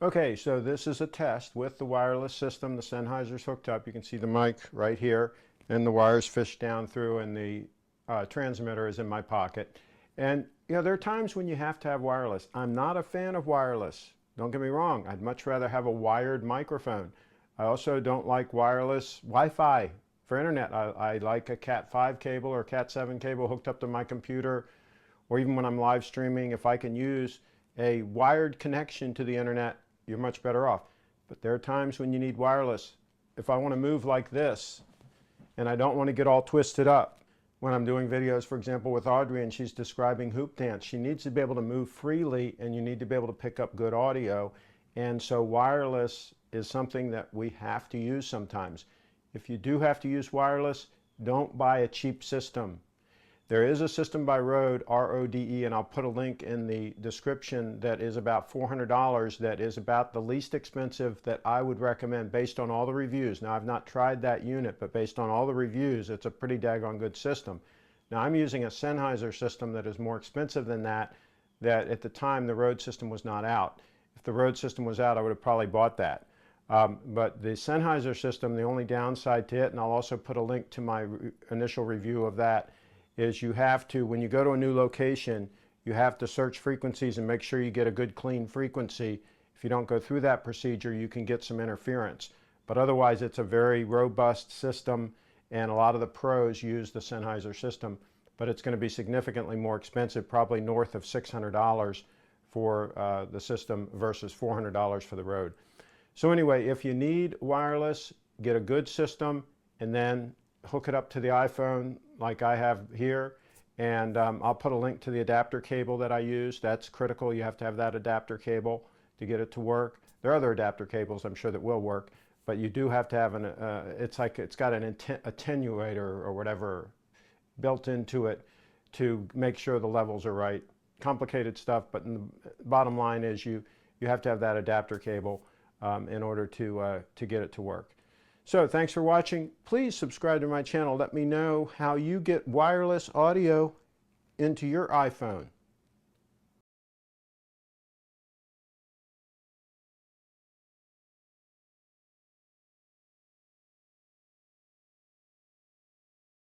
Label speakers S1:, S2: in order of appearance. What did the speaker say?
S1: Okay, so this is a test with the wireless system. The Sennheiser's hooked up. You can see the mic right here, and the wires fish down through, and the transmitter is in my pocket. And you know, there are times when you have to have wireless. I'm not a fan of wireless. Don't get me wrong. I'd much rather have a wired microphone. I also don't like wireless Wi-Fi for internet. I like a Cat5 cable or Cat7 cable hooked up to my computer, or even when I'm live streaming, if I can use a wired connection to the internet, you're much better off. But there are times when you need wireless. If I want to move like this, and I don't want to get all twisted up when I'm doing videos, for example, with Audrey, and she's describing hoop dance, she needs to be able to move freely, and you need to be able to pick up good audio. And so wireless is something that we have to use sometimes. If you do have to use wireless, don't buy a cheap system. There is a system by Rode, R-O-D-E, and I'll put a link in the description, that is about $400, that is about the least expensive that I would recommend based on all the reviews. Now, I've not tried that unit, but based on all the reviews, it's a pretty daggone good system. Now, I'm using a Sennheiser system that is more expensive than that at the time the Rode system was not out. If the Rode system was out, I would have probably bought that. But the Sennheiser system, the only downside to it, and I'll also put a link to my initial review of that, is you have to, when you go to a new location, you have to search frequencies and make sure you get a good clean frequency. If you don't go through that procedure, you can get some interference. But otherwise, it's a very robust system, and a lot of the pros use the Sennheiser system, but it's going to be significantly more expensive, probably north of $600 for the system versus $400 for the Rode. So anyway, if you need wireless, get a good system, and then hook it up to the iPhone like I have here, and I'll put a link to the adapter cable that I use. That's critical. You have to have that adapter cable to get it to work. There are other adapter cables I'm sure that will work, but you do have to have an it's got an attenuator or whatever built into it to make sure the levels are right. Complicated stuff, but the bottom line is you have to have that adapter cable in order to get it to work. So thanks for watching. Please subscribe to my channel. Let me know how you get wireless audio into your iPhone.